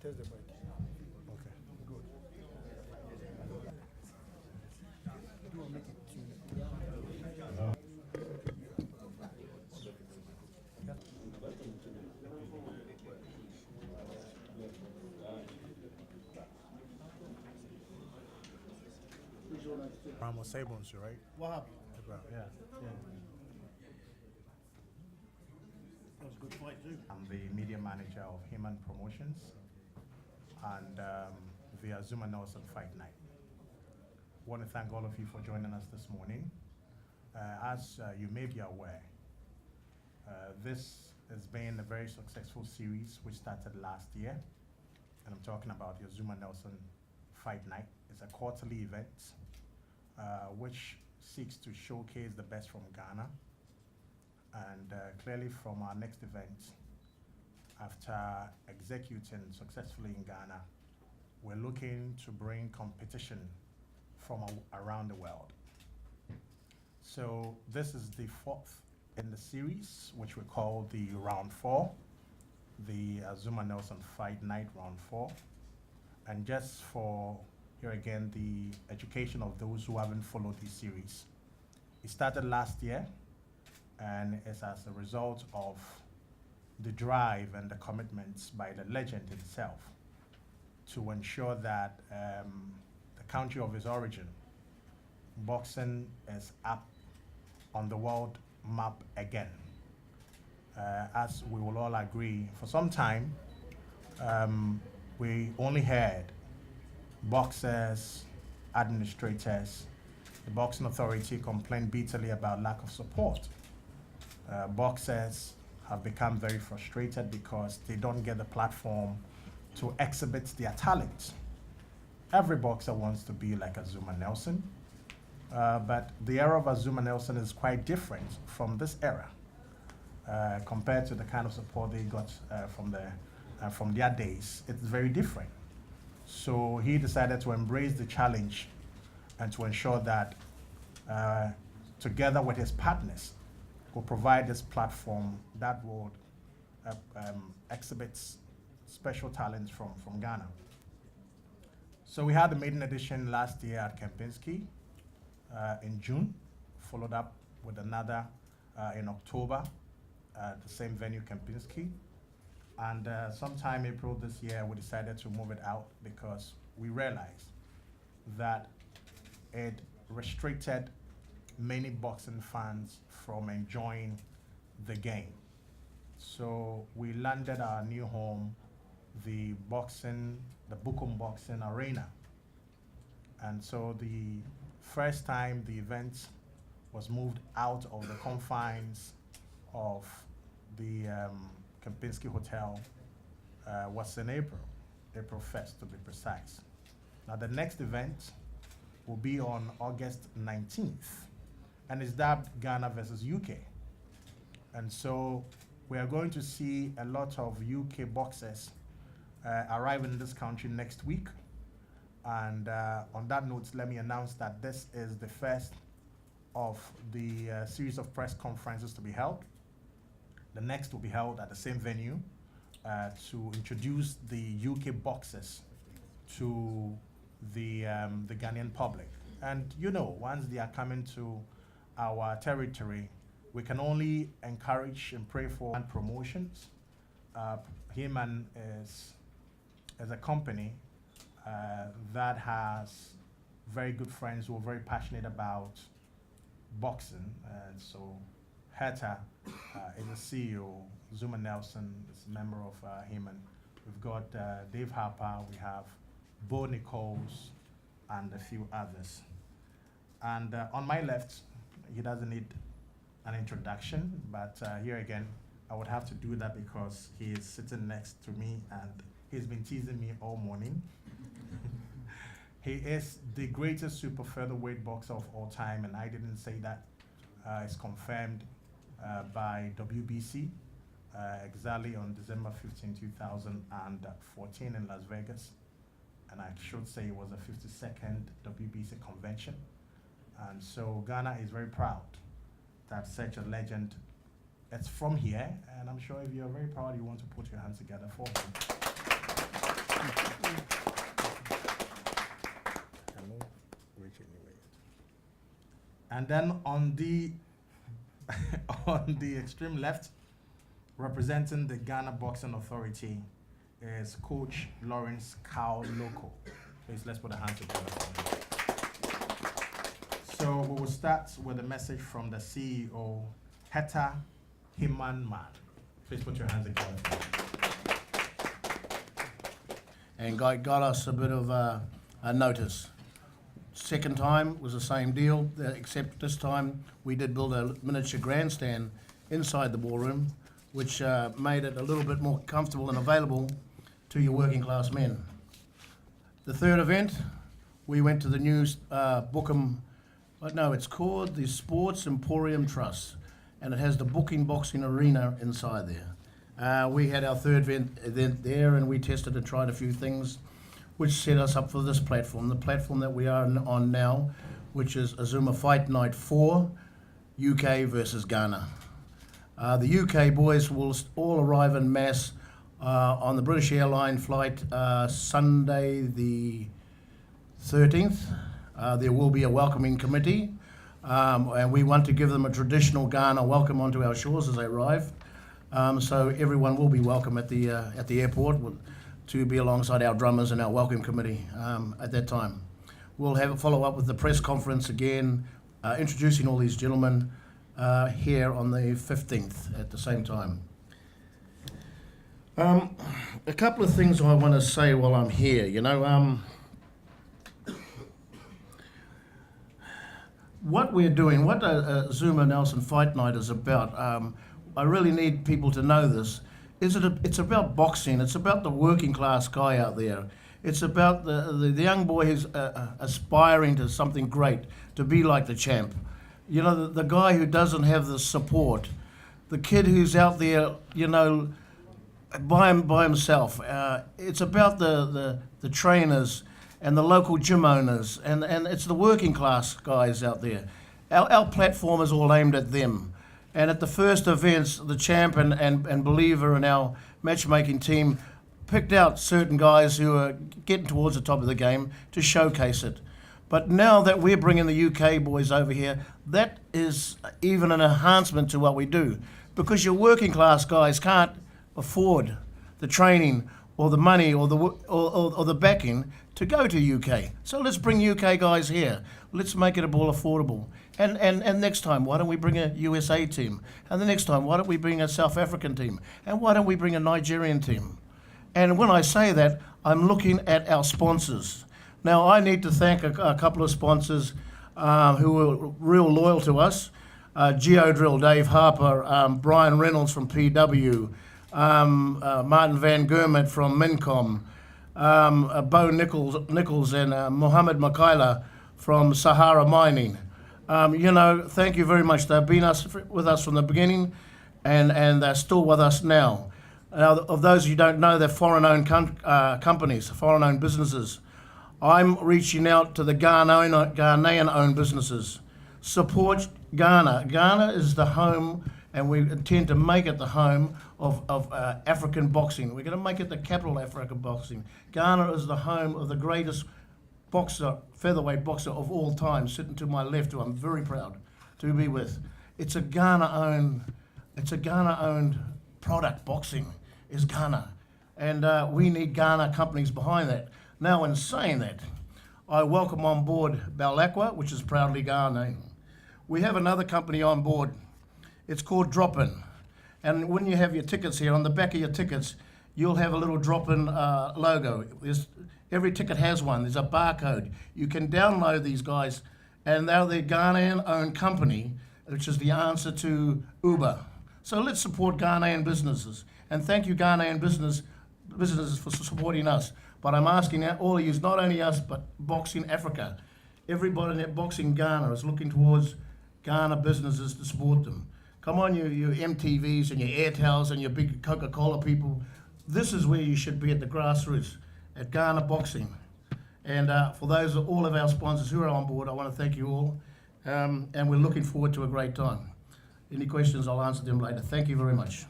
Test the mic. Okay. Good. Do I make it Ramos Sabons, right? What happened? Yeah. That was a good fight too. I'm the media manager of Human Promotions and the Azumah Nelson Fight Night. I want to thank all of you for joining us this morning. As you may be aware, this has been a very successful series which started last year, and I'm talking about the Azumah Nelson Fight Night. It's a quarterly event which seeks to showcase the best from Ghana. And clearly from our next event, after executing successfully in Ghana, we're looking to bring competition from around the world. So this is the fourth in the series, which we call the Round 4, the Azumah Nelson Fight Night Round 4. And just for, here again, the education of those who haven't followed this series. It started last year, and it's as a result of the drive and the commitments by the legend himself to ensure that the country of his origin, boxing, is up on the world map again. As we will all agree, for some time, we only heard boxers, administrators, the boxing authority complain bitterly about lack of support. Boxers have become very frustrated because they don't get the platform to exhibit their talent. Every boxer wants to be like Azumah Nelson, but the era of Azumah Nelson is quite different from this era compared to the kind of support they got from their days. It's very different. So he decided to embrace the challenge and to ensure that together with his partners, will provide this platform that would exhibit special talents from Ghana. So we had the maiden edition last year at Kempinski in June, followed up with another in October at the same venue, Kempinski. And sometime April this year, we decided to move it out because we realized that it restricted many boxing fans from enjoying the game. So we landed our new home, the Bukom Boxing Arena. And so the first time the event was moved out of the confines of the Kempinski Hotel was in April 1st to be precise. Now the next event will be on August 19th, and is dubbed Ghana versus UK. And so we are going to see a lot of UK boxers arrive in this country next week. And on that note, let me announce that this is the first of the series of press conferences to be held. The next will be held at the same venue to introduce the UK boxers to the Ghanaian public. And you know, once they are coming to our territory, we can only encourage and pray for promotions. Human is a company that has very good friends who are very passionate about boxing. And so Heta is the CEO, Azumah Nelson is a member of Human. We've got Dave Harper, we have Bo Nichols, and a few others. And on my left, he doesn't need an introduction, but here again, I would have to do that because he is sitting next to me and he's been teasing me all morning. He is the greatest super featherweight boxer of all time, and I didn't say that. It's confirmed by WBC exactly on December 15, 2014 in Las Vegas. And I should say it was a 52nd WBC convention. And so Ghana is very proud that such a legend is from here. And I'm sure if you're very proud, you want to put your hands together for him. And then on the on the extreme left, representing the Ghana Boxing Authority, is Coach Lawrence Cow Loco. Please, let's put a hand together for him. So we will start with a message from the CEO, Heta Himan Man. Please put your hands together for him. And got us a bit of a notice. Second time was the same deal, except this time we did build a miniature grandstand inside the ballroom, which made it a little bit more comfortable and available to your working class men. The third event, we went to the new Bukom, it's called the Sports Emporium Trust, and it has the Bukom Boxing Arena inside there. We had our third event there, and we tested and tried a few things which set us up for this platform, the platform that we are on now, which is Azumah Fight Night 4, UK versus Ghana. The UK boys will all arrive en masse on the British Airline flight Sunday the 13th. There will be a welcoming committee, and we want to give them a traditional Ghana welcome onto our shores as they arrive. So everyone will be welcome at the airport to be alongside our drummers and our welcome committee at that time. We'll have a follow-up with the press conference again, introducing all these gentlemen here on the 15th at the same time. A couple of things I want to say while I'm here, what we're doing, what Azumah Nelson Fight Night is about, I really need people to know this. It's about boxing. It's about the working class guy out there. It's about the young boy who's aspiring to something great, to be like the champ. The guy who doesn't have the support, the kid who's out there, by himself. It's about the trainers and the local gym owners, and it's the working class guys out there. Our platform is all aimed at them. And at the first events, the champ and believer in our matchmaking team picked out certain guys who are getting towards the top of the game to showcase it. But now that we're bringing the UK boys over here, that is even an enhancement to what we do, because your working class guys can't afford the training or the money or the backing to go to UK. So let's bring UK guys here. Let's make it more affordable. And next time, why don't we bring a USA team? And the next time, why don't we bring a South African team? And why don't we bring a Nigerian team? And when I say that, I'm looking at our sponsors. Now, I need to thank a couple of sponsors who are real loyal to us. Geodrill, Dave Harper, Brian Reynolds from PW, Martin Van Germet from Mincom, Bo Nichols and Mohammed Makaila from Sahara Mining. Thank you very much. They've been with us from the beginning, and they're still with us now. Now, of those who don't know, they're foreign-owned companies, foreign-owned businesses. I'm reaching out to the Ghanaian-owned businesses. Support Ghana. Ghana is the home, and we intend to make it the home of African boxing. We're going to make it the capital of African boxing. Ghana is the home of the greatest boxer, featherweight boxer of all time, sitting to my left, who I'm very proud to be with. It's a Ghana-owned product. Boxing is Ghana, and we need Ghana companies behind that. Now, in saying that, I welcome on board Balakwa, which is proudly Ghanaian. We have another company on board. It's called Drop-In, and when you have your tickets here, on the back of your tickets, you'll have a little Drop-In logo. Every ticket has one. There's a barcode. You can download these guys, and they're the Ghanaian-owned company, which is the answer to Uber. So let's support Ghanaian businesses, and thank you, Ghanaian businesses, for supporting us. But I'm asking all of you, not only us, but Boxing Africa. Everybody at Boxing Ghana is looking towards Ghana businesses to support them. Come on, you MTVs and your Airtels and your big Coca-Cola people. This is where you should be, at the grassroots, at Ghana Boxing. And for those, all of our sponsors who are on board, I want to thank you all. And we're looking forward to a great time. Any questions, I'll answer them later. Thank you very much.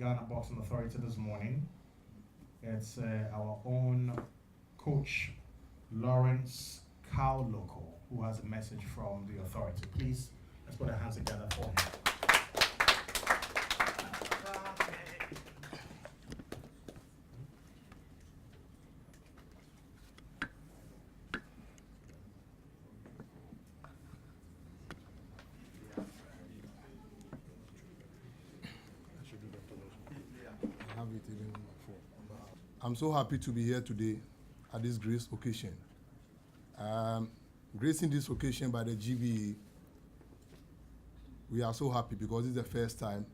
Ghana Boxing Authority this morning. It's our own coach, Lawrence Kauloko, who has a message from the authority. Please, let's put our hands together for him. I'm so happy to be here today at this grace occasion. Gracing this occasion by the GBA, we are so happy because this is the first time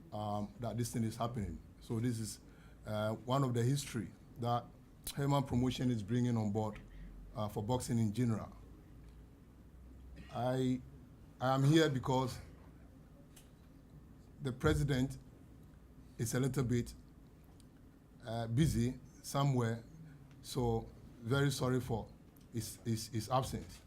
that this thing is happening. So this is one of the history that Herman Promotion is bringing on board for boxing in general. I am here because the president is a little bit busy somewhere, so very sorry for his absence.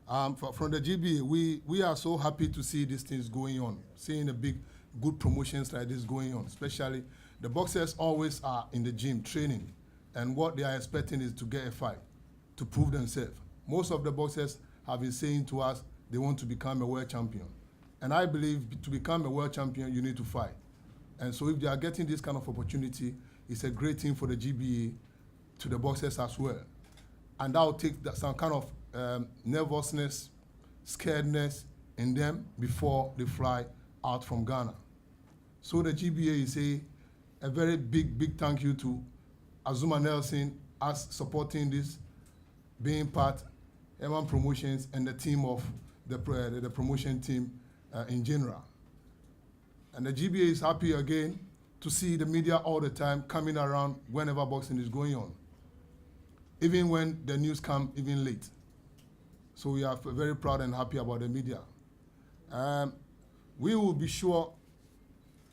From the GBA, we are so happy to see these things going on, seeing the big, good promotions like this going on, especially the boxers always are in the gym training, and what they are expecting is to get a fight, to prove themselves. Most of the boxers have been saying to us they want to become a world champion. And I believe to become a world champion, you need to fight. And so if they are getting this kind of opportunity, it's a great thing for the GBA to the boxers as well. And that will take some kind of nervousness, scaredness in them before they fly out from Ghana. So the GBA is a very big thank you to Azumah Nelson as supporting this, being part Herman Promotions and the team of the promotion team in general. And the GBA is happy again to see the media all the time coming around whenever boxing is going on, even when the news come even late. So we are very proud and happy about the media. We will be sure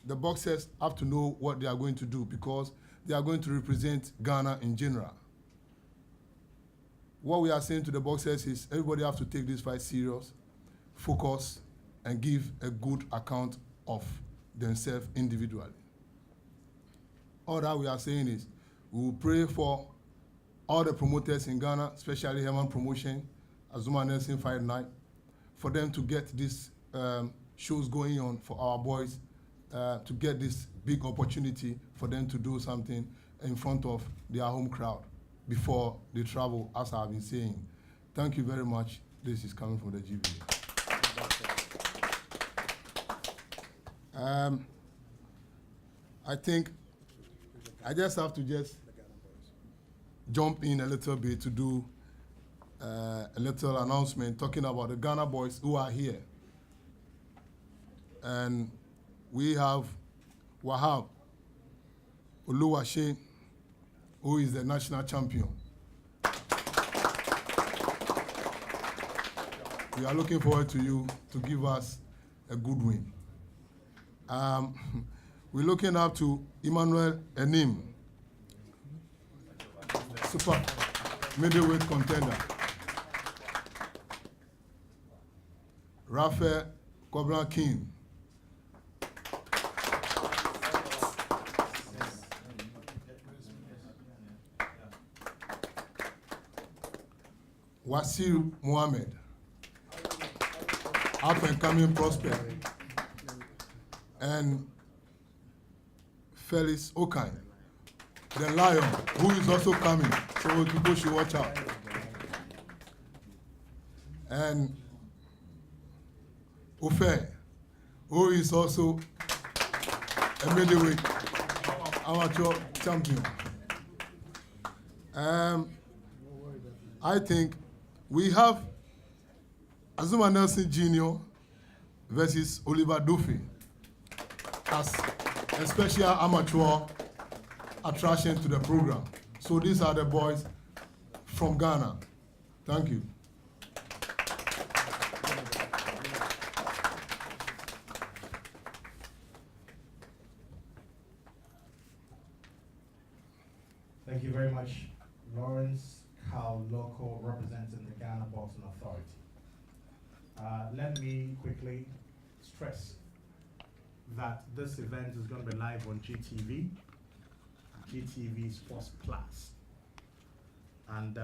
the boxers have to know what they are going to do because they are going to represent Ghana in general. What we are saying to the boxers is everybody have to take this fight serious, focus, and give a good account of themselves individually. All that we are saying is we will pray for all the promoters in Ghana, especially Herman Promotion, Azumah Nelson Fight Night, for them to get these shows going on for our boys, to get this big opportunity for them to do something in front of their home crowd before they travel, as I've been saying. Thank you very much. This is coming from the GBA. I think I just have to jump in a little bit to do a little announcement talking about the Ghana boys who are here. And we have Wahab Oluwase, who is the national champion. We are looking forward to you to give us a good win. We're looking up to Emmanuel Enim, super middleweight contender. Raphael Koblan King. Wasir Mohammed, up and coming prospect. And Felix Okai, the Lion, who is also coming, so people should watch out. And Ofe, who is also a middleweight amateur champion. I think we have Azumah Nelson Jr. versus Oliver Duffy as a special amateur attraction to the program. So these are the boys from Ghana. Thank you. Thank you very much, Lawrence Kauloko, representing the Ghana Boxing Authority. Let me quickly stress that that this event is going to be live on GTV Sports Plus. And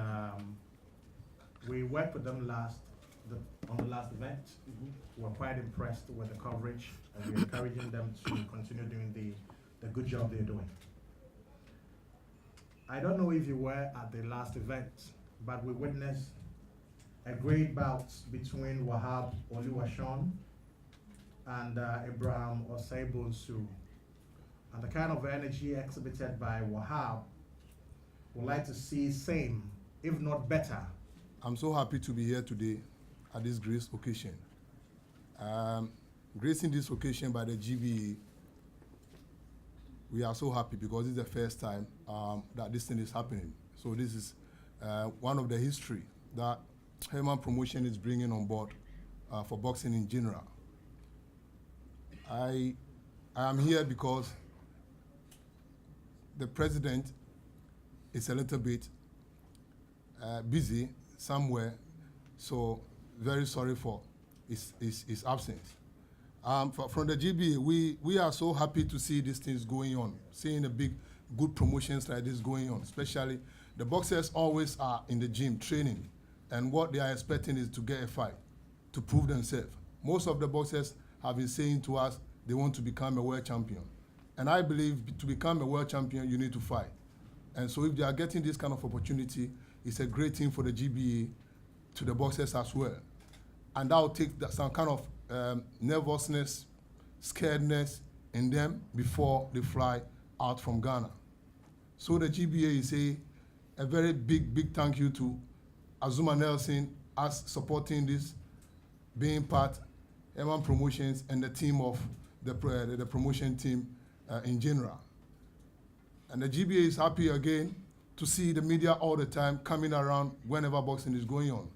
we worked with them on the last event. We were quite impressed with the coverage, and we're encouraging them to continue doing the good job they're doing. I don't know if you were at the last event, but we witnessed a great bout between Wahab Oluwashon and Abraham Osaibonsu. And the kind of energy exhibited by Wahab, would like to see same, if not better. I'm so happy to be here today at this grace occasion. Gracing this occasion by the GBA, we are so happy because it's the first time that this thing is happening. So this is one of the history that Herman Promotion is bringing on board for boxing in general. I am here because the president is a little bit busy somewhere, so very sorry for his absence. From the GBA, we are so happy to see these things going on, seeing the big, good promotions like this going on, especially the boxers always are in the gym training, and what they are expecting is to get a fight, to prove themselves. Most of the boxers have been saying to us they want to become a world champion. And I believe to become a world champion, you need to fight. And so if they are getting this kind of opportunity, it's a great thing for the GBA to the boxers as well. And that will take some kind of nervousness, scaredness in them before they fly out from Ghana. So the GBA is a very big thank you to Azumah Nelson as supporting this, being part, Herman Promotions, and the team of the promotion team in general. And the GBA is happy again to see the media all the time coming around whenever boxing is going on,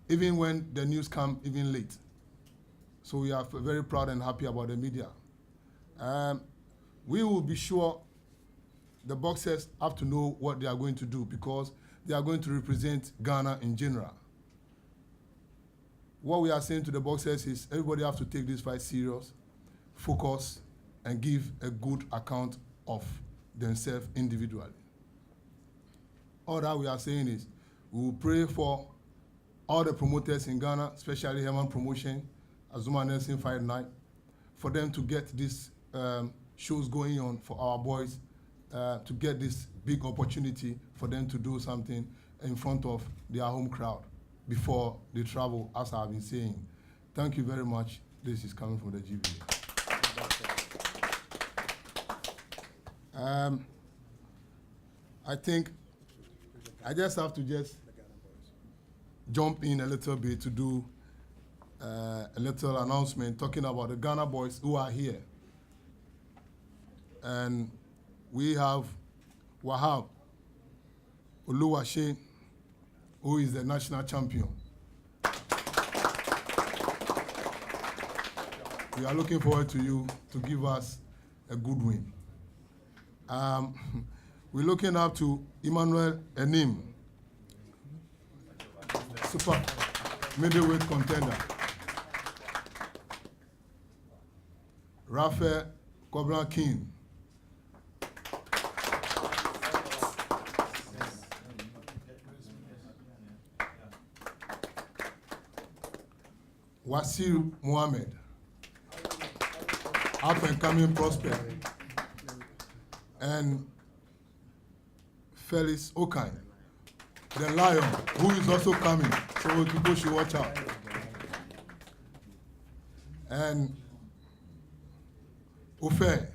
even when the news come even late. So we are very proud and happy about the media. We will be sure the boxers have to know what they are going to do because they are going to represent Ghana in general. What we are saying to the boxers is everybody have to take this fight serious, focus, and give a good account of themselves individually. All that we are saying is we will pray for all the promoters in Ghana, especially Herman Promotion, Azumah Nelson Fight Night, for them to get these shows going on for our boys, to get this big opportunity for them to do something in front of their home crowd before they travel, as I've been saying. Thank you very much. This is coming from the GBA. I think I just have to jump in a little bit to do a little announcement talking about the Ghana boys who are here. And we have Wahab Oluwashon, who is the national champion. We are looking forward to you to give us a good win. We're looking up to Emmanuel Enim, super middleweight contender. Raphael Cobra King. Wasir Mohammed, up and coming prospect, and Felix Okine, the Lion, who is also coming, so people should watch out. And Ofe,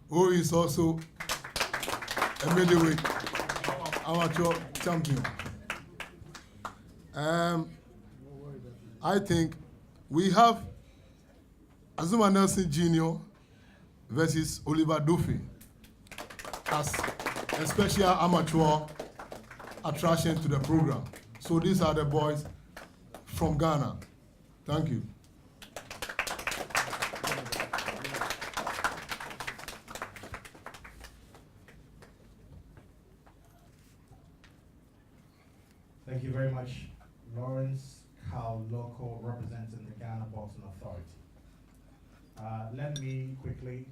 who is also a middleweight amateur champion. I think we have Azumah Nelson Jr. versus Oliver Duffy as a special amateur attraction to the program. So these are the boys from Ghana. Thank you. Thank you very much, Lawrence Carl Loco, representing the Ghana Boxing Authority. let me quickly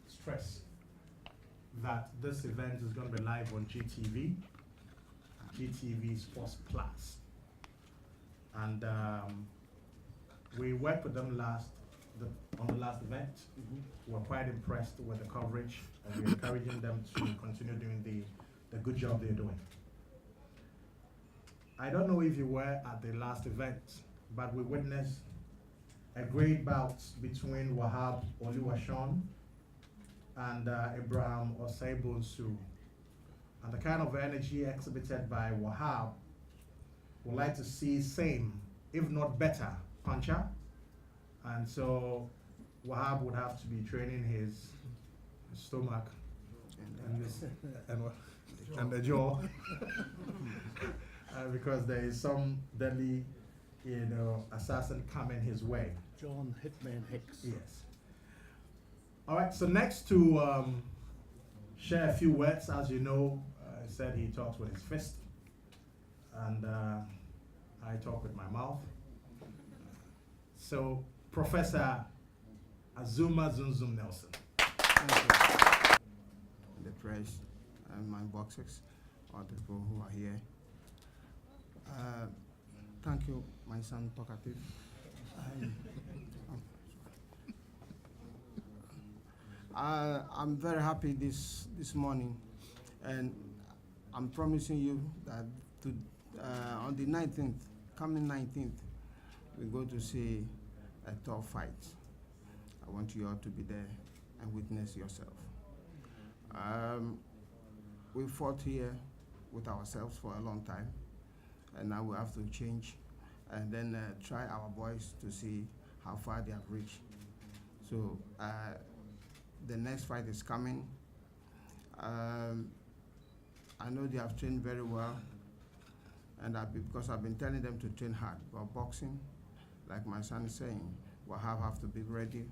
stress that this event is going to be live on GTV Sports Plus. And we worked with them on the last event. We were quite impressed with the coverage, and we're encouraging them to continue doing the good job they're doing. I don't know if you were at the last event, but we witnessed a great bout between Wahab Oluwaseun and Abraham Osaibonsu. And the kind of energy exhibited by Wahab, would like to see same, if not better, puncher. And so Wahab would have to be training his stomach and the jaw because there is some deadly, assassin coming his way. John Hitman Hicks. Yes. All right. So next to share a few words, as you know, I said he talks with his fist, and I talk with my mouth. So Professor Azumah Nelson. The press and my boxers, all the people who are here. Thank you, my son Talkative. I'm very happy this morning, and I'm promising you that on the 19th, coming 19th, we're going to see a tough fight. I want you all to be there and witness yourself. We fought here with ourselves for a long time, and now we have to change and then try our boys to see how far they have reached. So the next fight is coming. I know they have trained very well, and because I've been telling them to train hard. But boxing, like my son is saying, will have to be ready,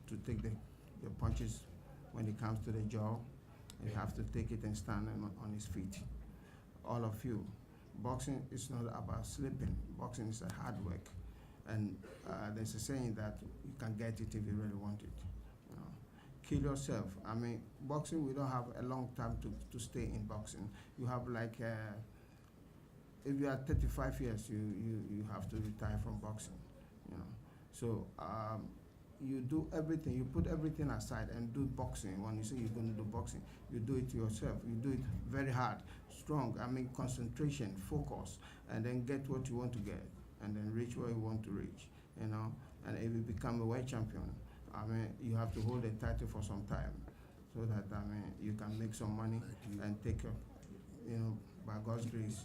to take the punches when it comes to the jaw. You have to take it and stand on his feet. All of you, boxing is not about sleeping. Boxing is a hard work, and there's a saying that you can get it if you really want it. Kill yourself. I mean, boxing, we don't have a long time to stay in boxing. You have like, if you are 35 years, you have to retire from boxing. So you do everything, you put everything aside and do boxing. When you say you're going to do boxing, you do it yourself. You do it very hard, strong. I mean, concentration, focus, and then get what you want to get, and then reach where you want to reach. And if you become a world champion, I mean, you have to hold a title for some time, so that you can make some money and take up, by God's grace,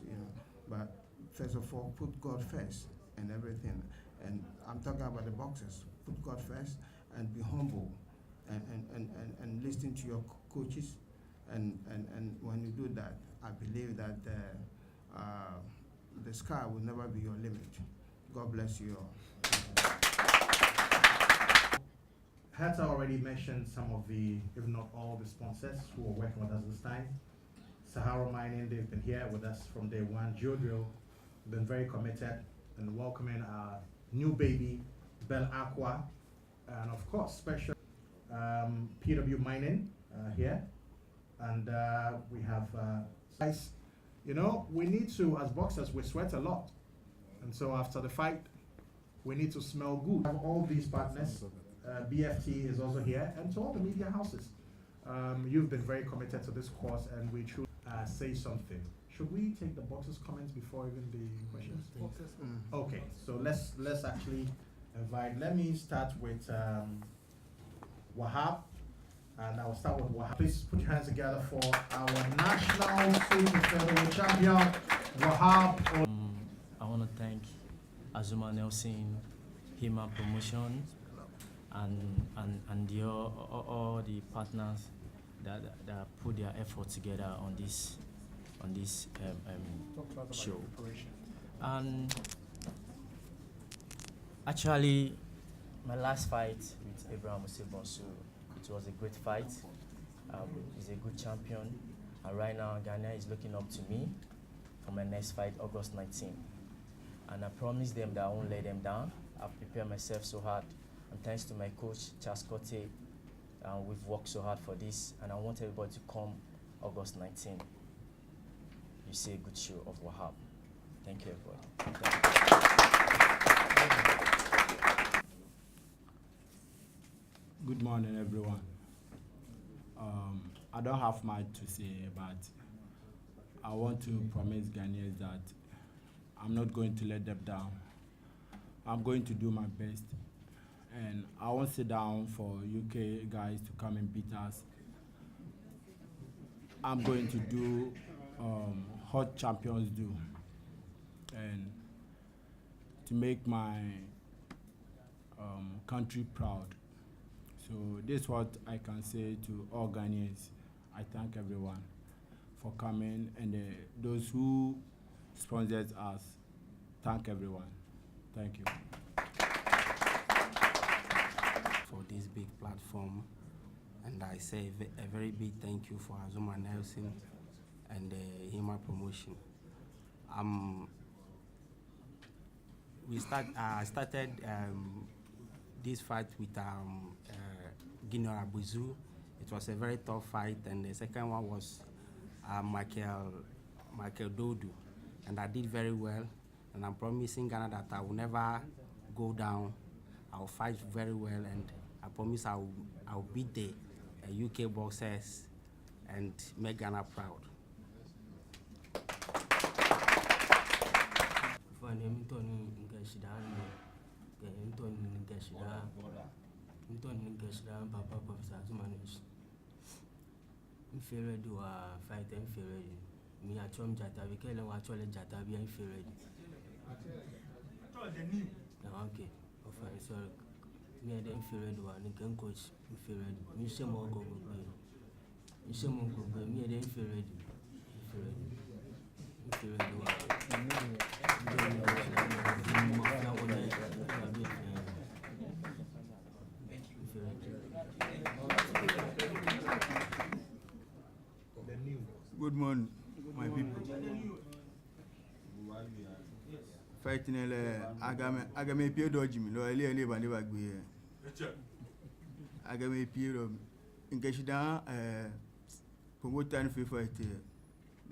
But first of all, put God first and everything. And I'm talking about the boxers. Put God first and be humble, and listen to your coaches. And when you do that, I believe that the sky will never be your limit. God bless you all. Heta already mentioned some of the, if not all, the sponsors who are working with us this time. Sahara Mining, they've been here with us from day one. Geodrill, been very committed in welcoming our new baby, Bell Aqua, and of course, special PW Mining here. And we have guys, we need to, as boxers, we sweat a lot. And so after the fight, we need to smell good. We have all these partners. BFT is also here, and to all the media houses. You've been very committed to this course, and we should say something. Should we take the boxers' comments before even the questions? Okay, so let's actually invite. Let me start with Wahab, and I'll start with Wahab. Please put your hands together for our national super featherweight champion, Wahab. I want to thank Azumah Nelson, Hima Promotion, and all the partners that put their effort together on this show. And actually, my last fight with Abraham Osaibonsu, it was a great fight. He's a good champion, and right now Ghana is looking up to me for my next fight, August 19. And I promised them that I won't let them down. I've prepared myself so hard And thanks to my coach, Charles Cote. We've worked so hard for this, and I want everybody to come August 19. You see a good show of Wahab. Thank you, everybody. Good morning, everyone. I don't have much to say, but I want to promise Ghanaians that I'm not going to let them down. I'm going to do my best, and I won't sit down for UK guys to come and beat us. I'm going to do what champions do, and to make my country proud. So this is what I can say to all Ghanaians. I thank everyone for coming, and those who sponsored us, thank everyone. Thank you. For this big platform, and I say a very big thank you for Azumah Nelson and Hima Promotion. I started this fight with Guinea Abuzu. It was a very tough fight, and the second one was Michael Dodu, and I did very well. And I'm promising Ghana that I will never go down. I'll fight very well, and I promise I'll beat the UK boxers and make Ghana proud. Papa Professor Azumah Nelson. I'm ready to fight. I'm ready. Me at home, Jata. We can't let actually Jata be. I'm ready. Okay. Okay. Sorry. Me and them feel ready. One can coach. Me feel ready. Me say more go. Me say more go. Me and them feel ready. Feel ready. Me feel ready. Good morning, my people. Fighting agame pie dodge me, lo ele ba ne ba gbe. Agame pie ro nke shida promoter no fight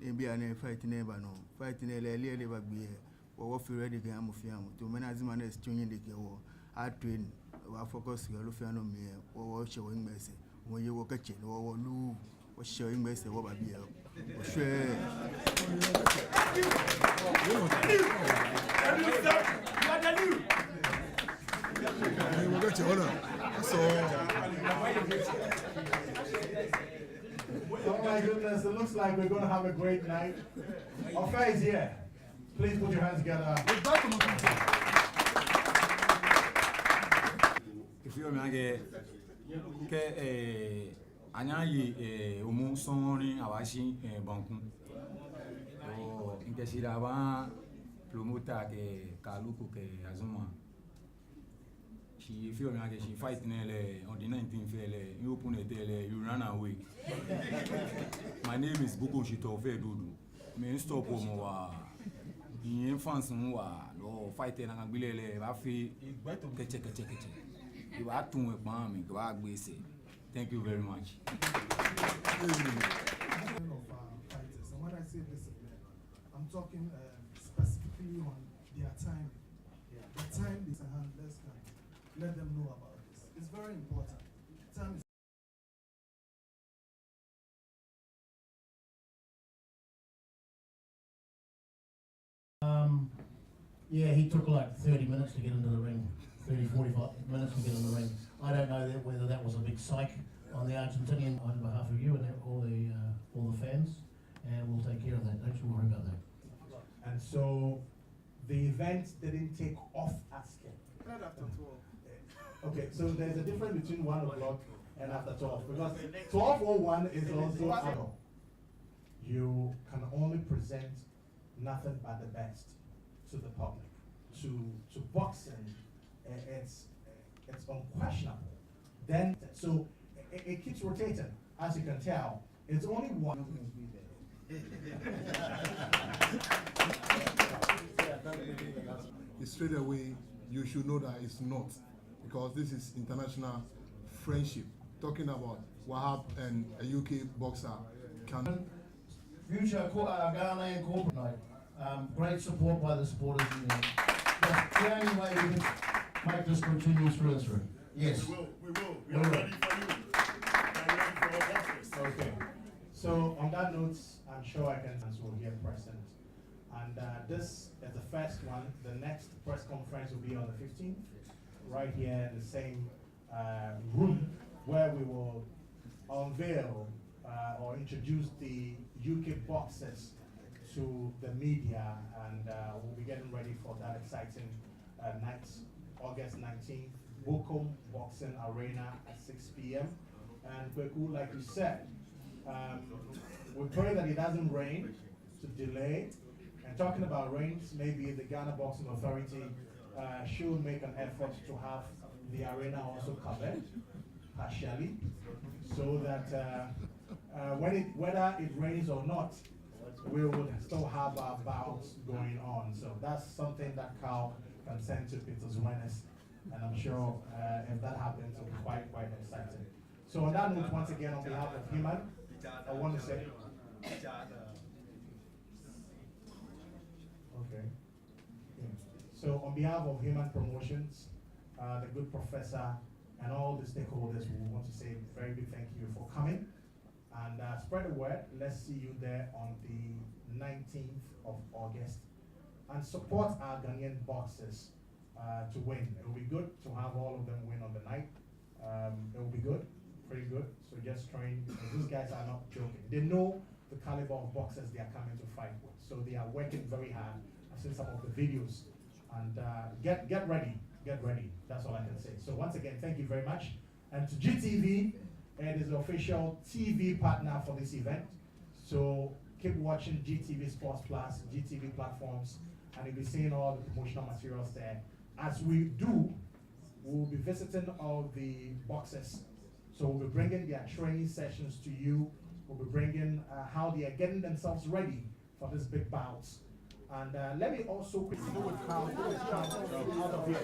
e bi an fight ne ba no. Fight ne ele ba gbe. Wo fi ready gan am fi am. To me na Azumah Nelson tunyin de ke wo. I train wa focus ga lo fi no me wo she wo ngmese. Wo ye wo ka che no wo lu wo she wo ngmese wo ba bi e. Oh my goodness, it looks like we're going to have a great night. Ofa is here. Please put your hands together. If you're anyayi umu sonri awashi bankun o nkeshira ba promoter ke kaluku ke Azumah she feel me she fight nele on the 19th ele you open it ele you run away. My name is Bukom Boxing me stop o mo wa yin fans wa lo fight na ngbilele ba fi keche you are tun e pan mi gba gbese. Thank you very much. Fighters, and when I say discipline, I'm talking specifically on their time. The time is a hand. Let them know about this. It's very important. Time is yeah, he took like 30 minutes to get into the ring, 30, 45 minutes to get in the ring. I don't know whether that was a big psych on the Argentinian on behalf of you and all the fans, and we'll take care of that. Don't you worry about that. And so the event didn't take off at scale. Not after 12. Okay, so there's a difference between 1 o'clock and after 12, because 12:01 is also out. You can only present nothing but the best to the public. To boxing, it's unquestionable. Then, so it keeps rotating, as you can tell. It's only one. Straight away, you should know that it's not because this is international friendship. Talking about Wahab and a UK boxer can. Future Ghana Incorporated. Great support by the supporters in there. That's the only way we can make this continue through and through. Yes. We will. We are ready for you. We are ready for our boxers. Okay. So on that note, I'm sure I can will here present. And this is the first one. The next press conference will be on the 15th, right here in the same room where we will unveil or introduce the UK boxers to the media, and we'll be getting ready for that exciting night, August 19th, Bukom Boxing Arena at 6 p.m. And Kweku, like you said, we pray that it doesn't rain to delay. And talking about rains, maybe the Ghana Boxing Authority should make an effort to have the arena also covered partially, so that whether it rains or not, we would still have our bouts going on. So that's something that Carl can send to Peter's awareness, and I'm sure if that happens, it'll be quite exciting. So on that note, once again, on behalf of Human, I want to say. Okay. Yeah. So on behalf of Human Promotions, the good professor, and all the stakeholders, we want to say a very big thank you for coming. And spread the word. Let's see you there on the 19th of August. And support our Ghanaian boxers to win. It will be good to have all of them win on the night. It will be good, pretty good. So just train. These guys are not joking. They know the caliber of boxers they are coming to fight with. So they are working very hard. I've seen some of the videos. And get ready. Get ready. That's all I can say. So once again, thank you very much. And to GTV, it is the official TV partner for this event. So keep watching GTV Sports Plus, GTV platforms, and you'll be seeing all the promotional materials there. As we do, we'll be visiting all the boxers. So we'll be bringing their training sessions to you. We'll be bringing how they are getting themselves ready for this big bouts. And let me also quickly do with Carl out of here.